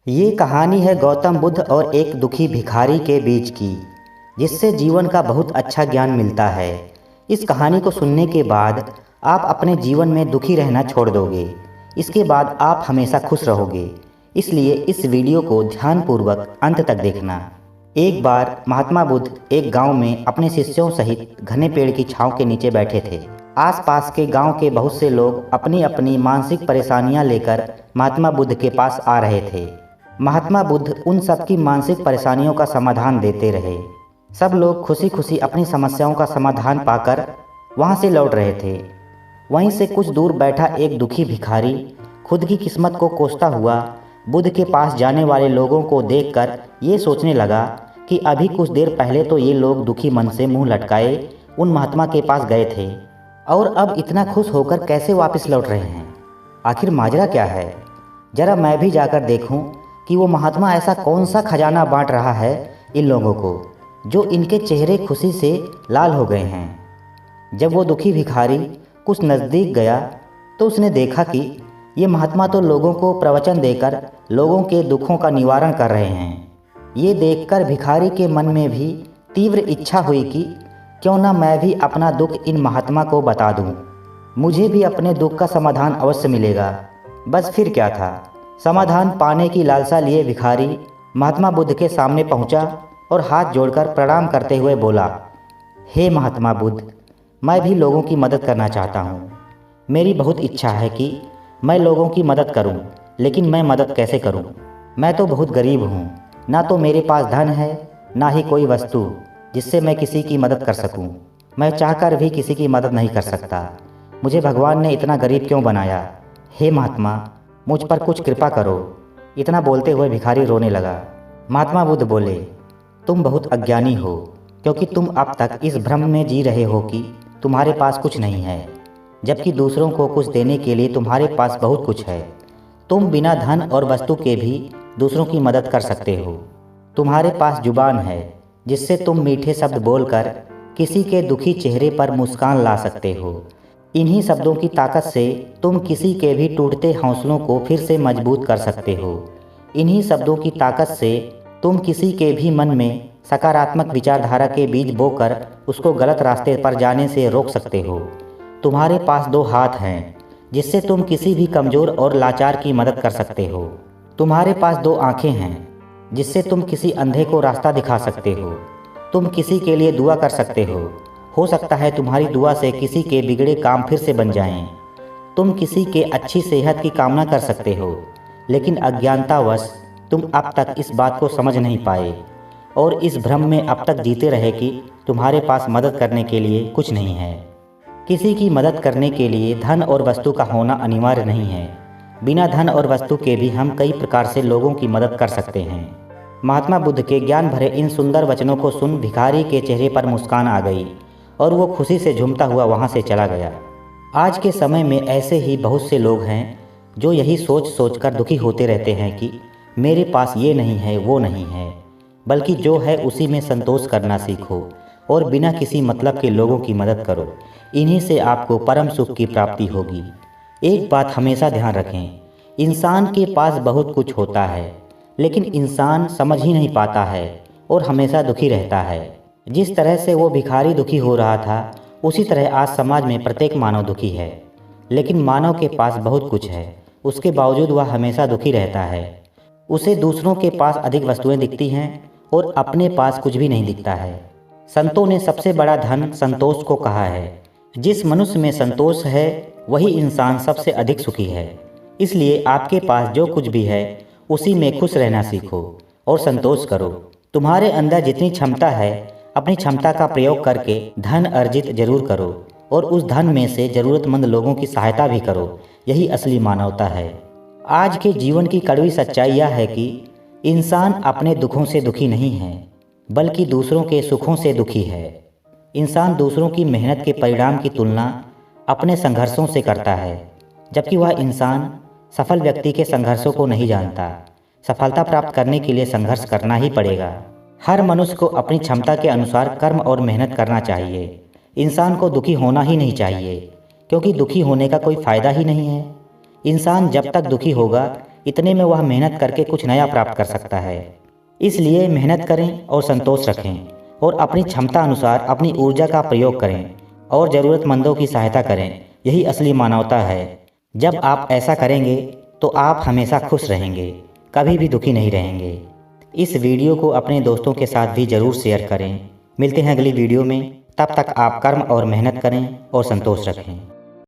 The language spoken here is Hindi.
ये कहानी है गौतम बुद्ध और एक दुखी भिखारी के बीच की, जिससे जीवन का बहुत अच्छा ज्ञान मिलता है। इस कहानी को सुनने के बाद आप अपने जीवन में दुखी रहना छोड़ दोगे। इसके बाद आप हमेशा खुश रहोगे। इसलिए इस वीडियो को ध्यानपूर्वक अंत तक देखना। एक बार महात्मा बुद्ध एक गांव में अपने शिष्यों सहित घने पेड़ की छांव के नीचे बैठे थे। आसपास के गांव के बहुत से लोग अपनी अपनी मानसिक परेशानियां लेकर महात्मा बुद्ध के पास आ रहे थे। महात्मा बुद्ध उन सब की मानसिक परेशानियों का समाधान देते रहे। सब लोग खुशी खुशी अपनी समस्याओं का समाधान पाकर वहां से लौट रहे थे। वहीं से कुछ दूर बैठा एक दुखी भिखारी खुद की किस्मत को कोसता हुआ बुद्ध के पास जाने वाले लोगों को देखकर ये सोचने लगा कि अभी कुछ देर पहले तो ये लोग दुखी मन से मुंह लटकाए उन महात्मा के पास गए थे और अब इतना खुश होकर कैसे वापस लौट रहे हैं। आखिर माजरा क्या है? जरा मैं भी जाकर देखूं कि वो महात्मा ऐसा कौन सा खजाना बांट रहा है इन लोगों को, जो इनके चेहरे खुशी से लाल हो गए हैं। जब वो दुखी भिखारी कुछ नज़दीक गया तो उसने देखा कि ये महात्मा तो लोगों को प्रवचन देकर लोगों के दुखों का निवारण कर रहे हैं। ये देखकर भिखारी के मन में भी तीव्र इच्छा हुई कि क्यों ना मैं भी अपना दुख इन महात्मा को बता दूं। मुझे भी अपने दुख का समाधान अवश्य मिलेगा। बस फिर क्या था, समाधान पाने की लालसा लिए भिखारी महात्मा बुद्ध के सामने पहुंचा और हाथ जोड़कर प्रणाम करते हुए बोला, हे महात्मा बुद्ध, मैं भी लोगों की मदद करना चाहता हूँ। मेरी बहुत इच्छा है कि मैं लोगों की मदद करूँ, लेकिन मैं मदद कैसे करूँ? मैं तो बहुत गरीब हूँ। ना तो मेरे पास धन है, ना ही कोई वस्तु जिससे मैं किसी की मदद कर सकूं। मैं चाहकर भी किसी की मदद नहीं कर सकता। मुझे भगवान ने इतना गरीब क्यों बनाया? हे महात्मा, मुझ पर कुछ कृपा करो। इतना बोलते हुए भिखारी रोने लगा। महात्मा बुद्ध बोले, तुम बहुत अज्ञानी हो, क्योंकि तुम अब तक इस भ्रम में जी रहे हो कि तुम्हारे पास कुछ नहीं है, जबकि दूसरों को कुछ देने के लिए तुम्हारे पास बहुत कुछ है। तुम बिना धन और वस्तु के भी दूसरों की मदद कर सकते हो। तुम्हारे पास जुबान है, जिससे तुम मीठे शब्द बोलकर किसी के दुखी चेहरे पर मुस्कान ला सकते हो। इन्हीं शब्दों की ताकत से तुम किसी के भी टूटते हौसलों को फिर से मजबूत कर सकते हो। इन्हीं शब्दों की ताकत से तुम किसी के भी मन में सकारात्मक विचारधारा के बीज बोकर उसको गलत रास्ते पर जाने से रोक सकते हो। तुम्हारे पास दो हाथ हैं, जिससे तुम किसी भी कमज़ोर और लाचार की मदद कर सकते हो। तुम्हारे पास दो आँखें हैं, जिससे तुम किसी अंधे को रास्ता दिखा सकते हो। तुम किसी के लिए दुआ कर सकते हो सकता है तुम्हारी दुआ से किसी के बिगड़े काम फिर से बन जाएं। तुम किसी के अच्छी सेहत की कामना कर सकते हो, लेकिन अज्ञानतावश तुम अब तक इस बात को समझ नहीं पाए और इस भ्रम में अब तक जीते रहे कि तुम्हारे पास मदद करने के लिए कुछ नहीं है। किसी की मदद करने के लिए धन और वस्तु का होना अनिवार्य नहीं है। बिना धन और वस्तु के भी हम कई प्रकार से लोगों की मदद कर सकते हैं। महात्मा बुद्ध के ज्ञान भरे इन सुंदर वचनों को सुन भिखारी के चेहरे पर मुस्कान आ गई और वो खुशी से झूमता हुआ वहाँ से चला गया। आज के समय में ऐसे ही बहुत से लोग हैं जो यही सोच सोच कर दुखी होते रहते हैं कि मेरे पास ये नहीं है, वो नहीं है, बल्कि जो है उसी में संतोष करना सीखो और बिना किसी मतलब के लोगों की मदद करो। इन्हीं से आपको परम सुख की प्राप्ति होगी। एक बात हमेशा ध्यान रखें, इंसान के पास बहुत कुछ होता है, लेकिन इंसान समझ ही नहीं पाता है और हमेशा दुखी रहता है। जिस तरह से वो भिखारी दुखी हो रहा था, उसी तरह आज समाज में प्रत्येक मानव दुखी है। लेकिन मानव के पास बहुत कुछ है, उसके बावजूद वह हमेशा दुखी रहता है। उसे दूसरों के पास अधिक वस्तुएं दिखती हैं और अपने पास कुछ भी नहीं दिखता है। संतों ने सबसे बड़ा धन संतोष को कहा है। जिस मनुष्य में संतोष है वही इंसान सबसे अधिक सुखी है। इसलिए आपके पास जो कुछ भी है उसी में खुश रहना सीखो और संतोष करो। तुम्हारे अंदर जितनी क्षमता है, अपनी क्षमता का प्रयोग करके धन अर्जित जरूर करो और उस धन में से ज़रूरतमंद लोगों की सहायता भी करो। यही असली मानवता है। आज के जीवन की कड़वी सच्चाई यह है कि इंसान अपने दुखों से दुखी नहीं है, बल्कि दूसरों के सुखों से दुखी है। इंसान दूसरों की मेहनत के परिणाम की तुलना अपने संघर्षों से करता है, जबकि वह इंसान सफल व्यक्ति के संघर्षों को नहीं जानता। सफलता प्राप्त करने के लिए संघर्ष करना ही पड़ेगा। हर मनुष्य को अपनी क्षमता के अनुसार कर्म और मेहनत करना चाहिए। इंसान को दुखी होना ही नहीं चाहिए, क्योंकि दुखी होने का कोई फ़ायदा ही नहीं है। इंसान जब तक दुखी होगा, इतने में वह मेहनत करके कुछ नया प्राप्त कर सकता है। इसलिए मेहनत करें और संतोष रखें और अपनी क्षमता अनुसार अपनी ऊर्जा का प्रयोग करें और ज़रूरतमंदों की सहायता करें। यही असली मानवता है। जब आप ऐसा करेंगे तो आप हमेशा खुश रहेंगे, कभी भी दुखी नहीं रहेंगे। इस वीडियो को अपने दोस्तों के साथ भी ज़रूर शेयर करें। मिलते हैं अगली वीडियो में। तब तक आप कर्म और मेहनत करें और संतोष रखें।